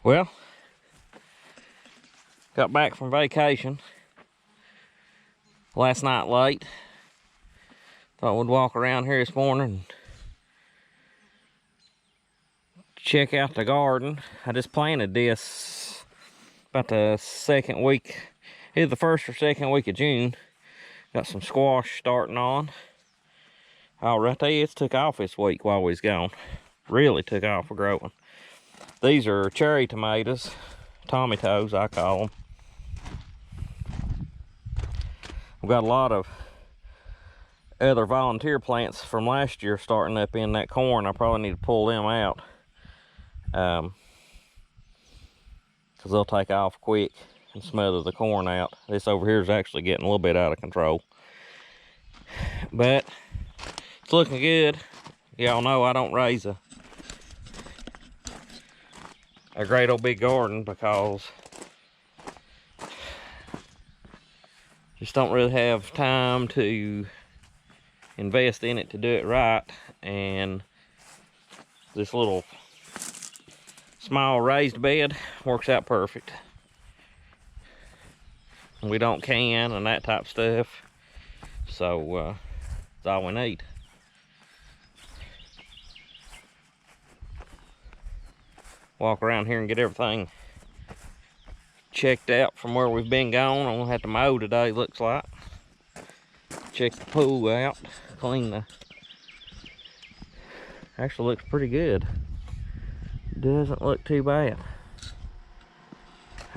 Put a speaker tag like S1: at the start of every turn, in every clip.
S1: Well, got back from vacation last night late. Thought we'd walk around here this morning and check out the garden. I just planted this about the second week, either the first or second week of June. Got some squash starting on. Oh, right there, it's took off this week while we was gone. Really took off for growing. These are cherry tomatoes, tomatoes I call them. We've got a lot of other volunteer plants from last year starting up in that corn. I probably need to pull them out because they'll take off quick and smother the corn out. This over here is actually getting a little bit out of control, but it's looking good. Y'all know I don't raise a great old big garden because just don't really have time to invest in it to do it right, and this little small raised bed works out perfect. We don't can and that type of stuff, so it's all we need. Walk around here and get everything checked out from where we've been gone. I'm gonna have to mow today, looks like. Check the pool out, clean the, actually looks pretty good. Doesn't look too bad.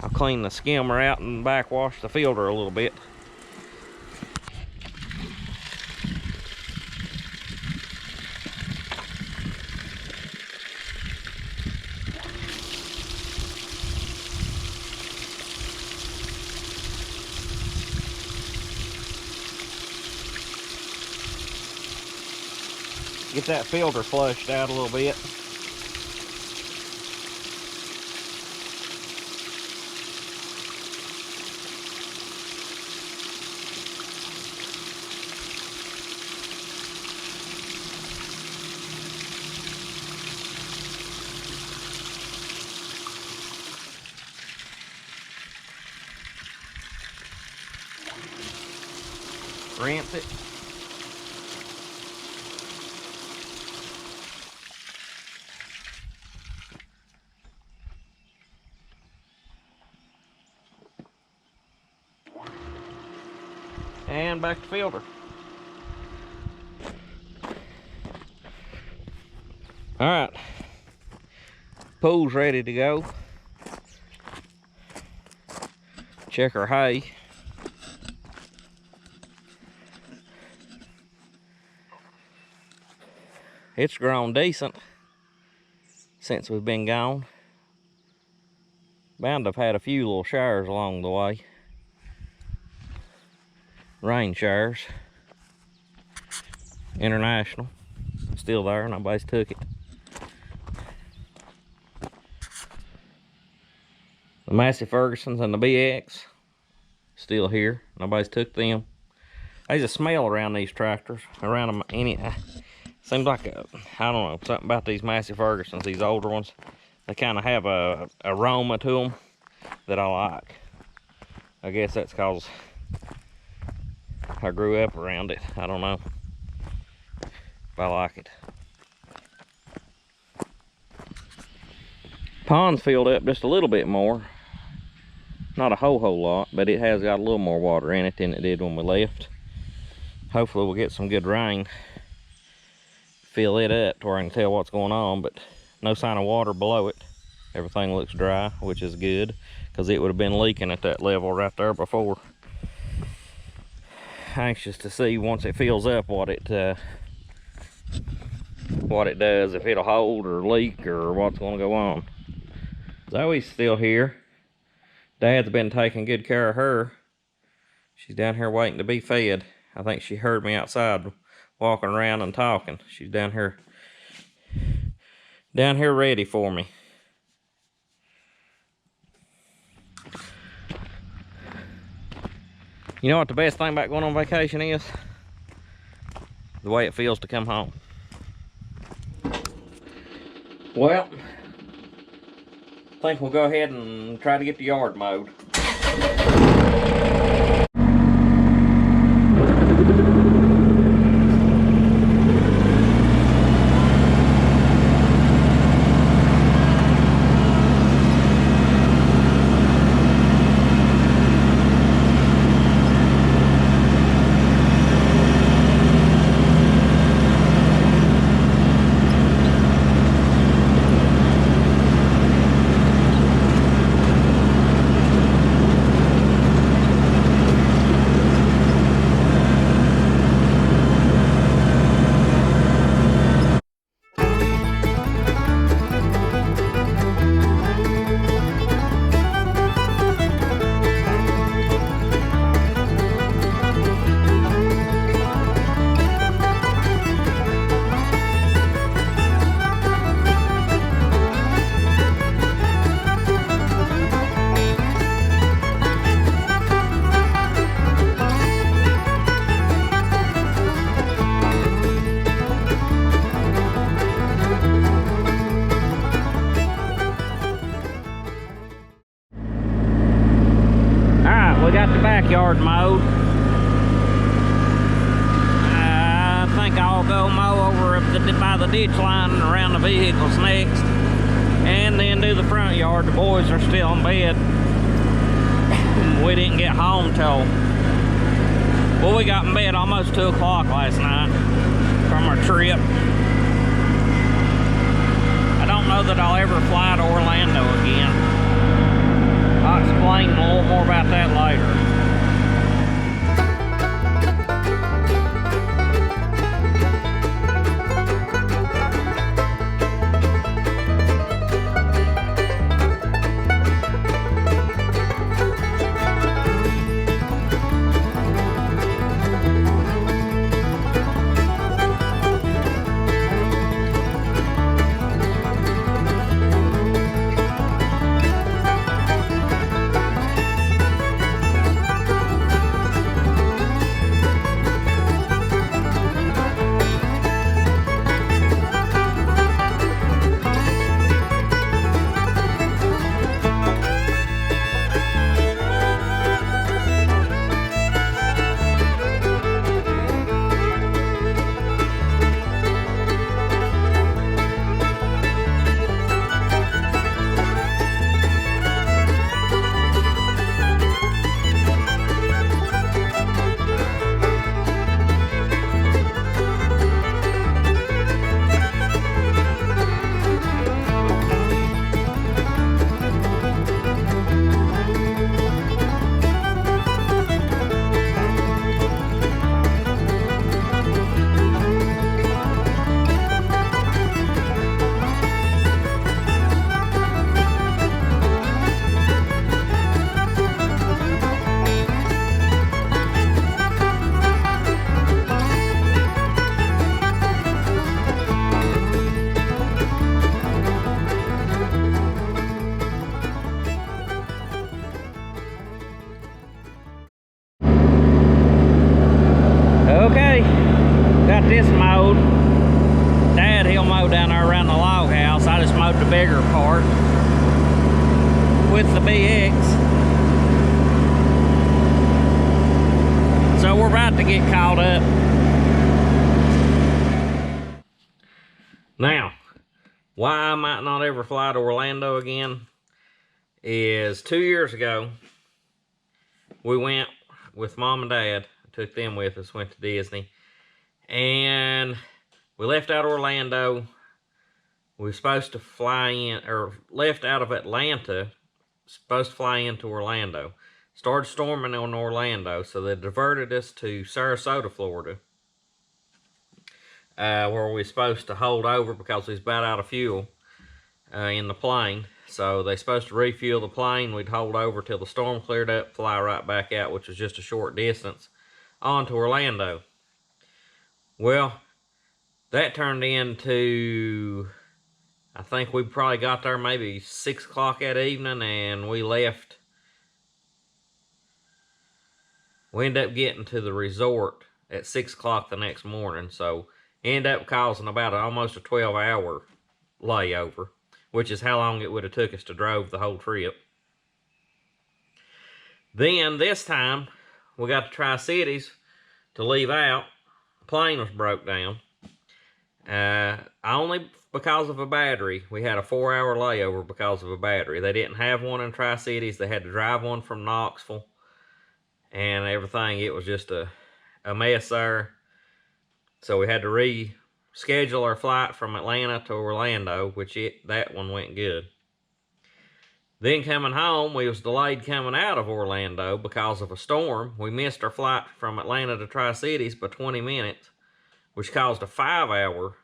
S1: I'll clean the skimmer out and backwash the filter a little bit. Get that filter flushed out a little bit. Rinse it. And back to filter. All right, pool's ready to go. Check our hay. It's grown decent since we've been gone. Bound to have had a few little showers along the way. Rain showers. International. Still there, nobody's took it. The Massey Fergusons and the BX still here. Nobody's took them. There's a smell around these tractors. Around them, seems like I don't know, something about these Massey Fergusons, these older ones. They kind of have a aroma to them that I like. I guess that's because I grew up around it. I don't know if I like it. Pond's filled up just a little bit more. Not a whole lot, but it has got a little more water in it than it did when we left. Hopefully we'll get some good rain. Fill it up to where I can tell what's going on, but no sign of water below it. Everything looks dry, which is good, because it would have been leaking at that level right there before. Anxious to see once it fills up what it does, if it'll hold or leak or what's going to go on. Zoe's still here. Dad's been taking good care of her. She's down here waiting to be fed. I think she heard me outside walking around and talking. She's down here ready for me. You know what the best thing about going on vacation is? The way it feels to come home. Well, I think we'll go ahead and try to get the yard mowed. We got the backyard mowed. I think I'll go mow over by the ditch line and around the vehicles next, and then do the front yard. The boys are still in bed. We didn't get home till, well, we got in bed almost 2 o'clock last night from our trip. I don't know that I'll ever fly to Orlando again. I'll explain a little more about that later. Okay, got this mowed. Dad, he'll mow down there around the log house. I just mowed the bigger part with the BX. So we're about to get caught up. Now, why I might not ever fly to Orlando again is 2 years ago, we went with Mom and Dad. Took them with us, went to Disney, and we left out of Orlando. We were supposed to fly in, or left out of Atlanta, supposed to fly into Orlando. Started storming on Orlando, so they diverted us to Sarasota, Florida, where we were supposed to hold over because we was about out of fuel in the plane. So they supposed to refuel the plane. We'd hold over till the storm cleared up, fly right back out, which was just a short distance, on to Orlando. Well, that turned into, I think we probably got there maybe 6 o'clock that evening, and we left. We ended up getting to the resort at 6 o'clock the next morning, so ended up causing about almost a 12-hour layover. which is how long it would have took us to drove the whole trip. Then this time, we got the Tri-Cities to leave out. The plane was broke down. Only because of a battery. We had a 4-hour layover because of a battery. They didn't have one in Tri-Cities. They had to drive one from Knoxville and everything. It was just a mess there. So we had to reschedule our flight from Atlanta to Orlando, which that one went good. Then coming home, we was delayed coming out of Orlando because of a storm. We missed our flight from Atlanta to Tri-Cities by 20 minutes, which caused a 5-hour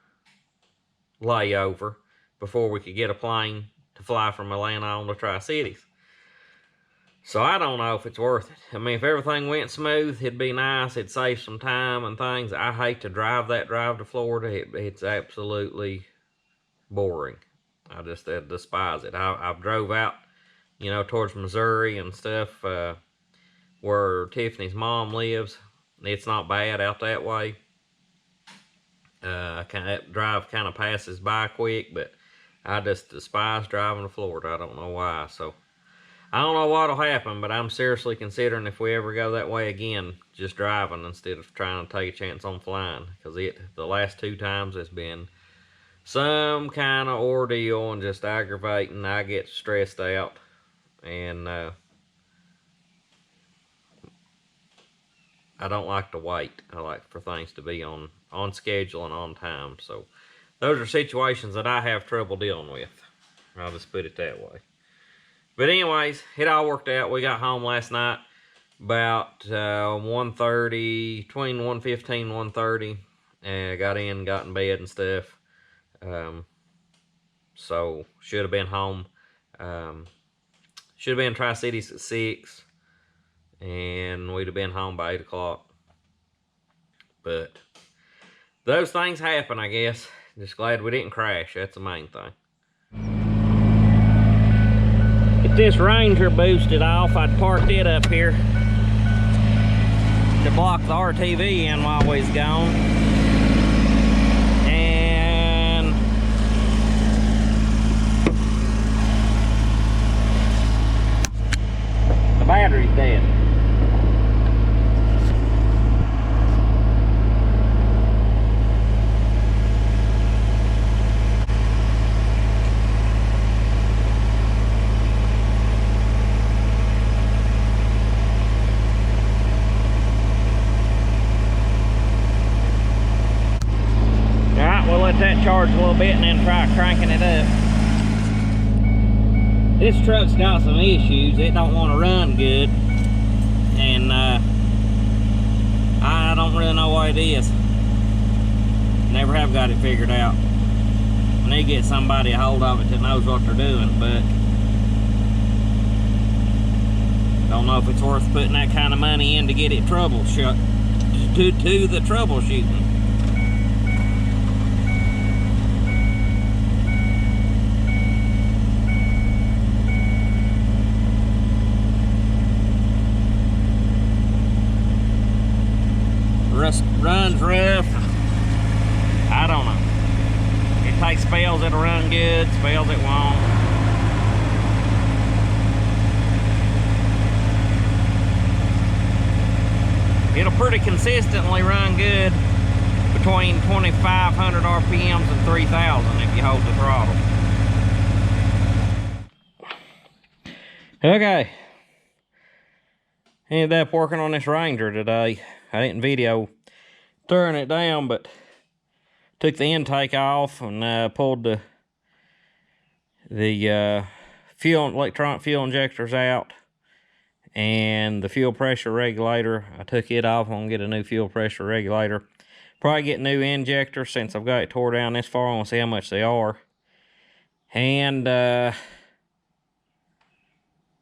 S1: layover before we could get a plane to fly from Atlanta on to Tri-Cities. So I don't know if it's worth it. I mean, if everything went smooth, it'd be nice. It'd save some time and things. I hate to drive that drive to Florida. It's absolutely boring. I just despise it. I've drove out, you know, towards Missouri and stuff, where Tiffany's mom lives. It's not bad out that way. That drive kind of passes by quick, but I just despise driving to Florida. I don't know why. So I don't know what'll happen, but I'm seriously considering, if we ever go that way again, just driving instead of trying to take a chance on flying. Because the last 2 times it's been some kind of ordeal and just aggravating. I get stressed out, and I don't like to wait. I like for things to be on schedule and on time. So those are situations that I have trouble dealing with. I'll just put it that way. But anyways, it all worked out. We got home last night about 1:30, between 1:15 and 1:30. And got in bed and stuff. So should have been home. Should have been in Tri-Cities at 6. And we'd have been home by 8 o'clock. But those things happen, I guess. Just glad we didn't crash. That's the main thing. If this Ranger boosted off, I'd parked it up here to block the RTV in while we was gone. And the battery's dead. That charge a little bit and then try cranking it up. This truck's got some issues. It don't want to run good, and I don't really know what it is. Never have got it figured out. I need to get somebody a hold of it that knows what they're doing, but don't know if it's worth putting that kind of money in to get it troubleshoot, to do the troubleshooting. Runs rough. I don't know. It takes spells it'll run good, spells it won't. It'll pretty consistently run good between 2,500 RPMs and 3,000 if you hold the throttle. Okay. Ended up working on this Ranger today. I didn't video turn it down, but took the intake off and pulled the electronic fuel injectors out and the fuel pressure regulator. I took it off. I'm gonna get a new fuel pressure regulator. Probably get new injectors since I've got it tore down this far. I want to see how much they are, and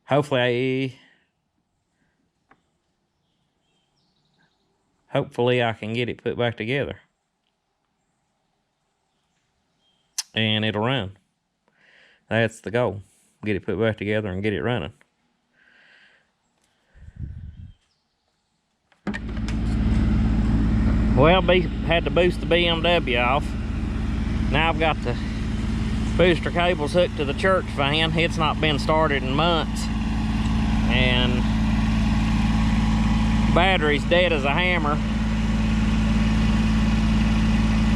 S1: hopefully I can get it put back together. And it'll run. That's the goal. Get it put back together and get it running. Well, had to boost the BMW off. Now I've got the Booster cable's hooked to the church van. It's not been started in months. And battery's dead as a hammer.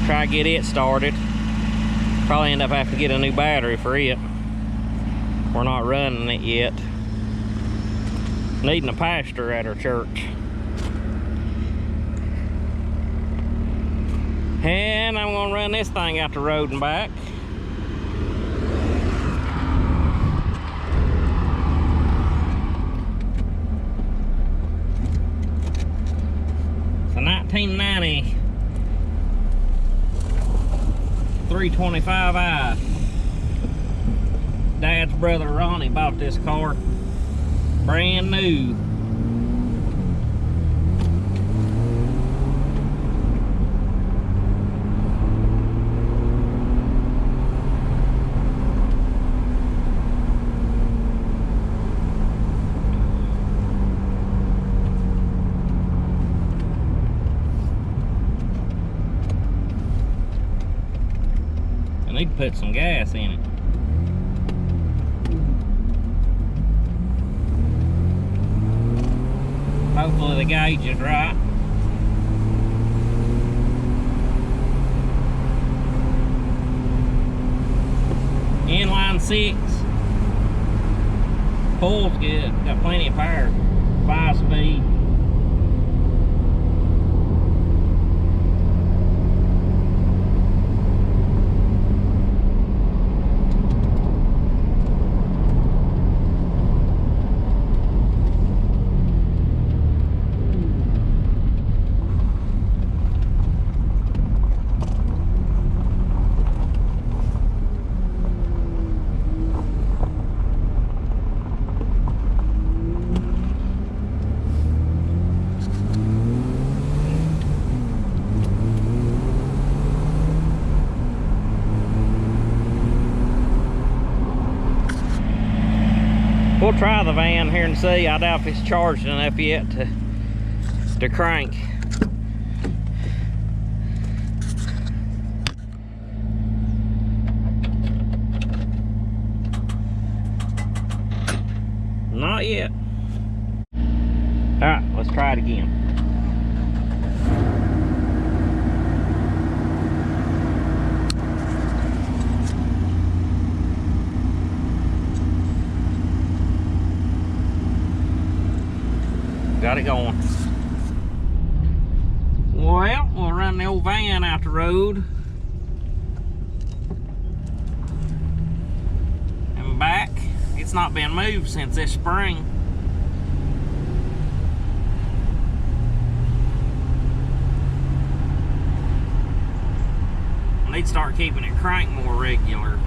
S1: Try to get it started. Probably end up having to get a new battery for it. We're not running it yet. Needing a pastor at our church. And I'm gonna run this thing out the road and back. It's a 1990 325i. Dad's brother Ronnie bought this car brand new. I need to put some gas in it. Hopefully the gauge is right. Inline 6. Pull's good. Got plenty of power. 5-speed. We'll try the van here and see. I doubt if it's charged enough yet to crank. Not yet. All right, let's try it again. Got it going. Well, we'll run the old van out the road and back. It's not been moved since this spring. I need to start keeping it cranked more regular.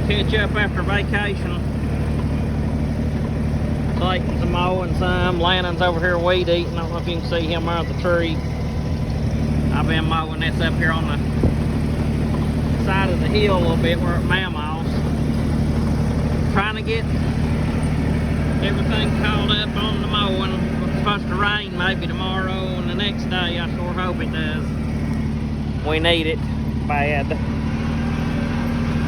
S1: Catch up after vacation. Clayton's mowing some. Lannon's over here weed eating. I don't know if you can see him out the tree. I've been mowing this up here on the side of the hill a little bit where it mammoths. Trying to get everything caught up on the mowing. It's supposed to rain maybe tomorrow and the next day. I sure hope it does. We need it bad.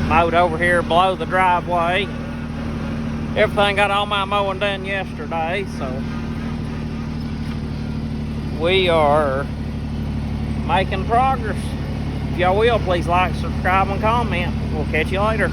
S1: Mowed over here below the driveway. Everything got all my mowing done yesterday, so we are making progress. If y'all will, please like, subscribe, and comment. We'll catch you later.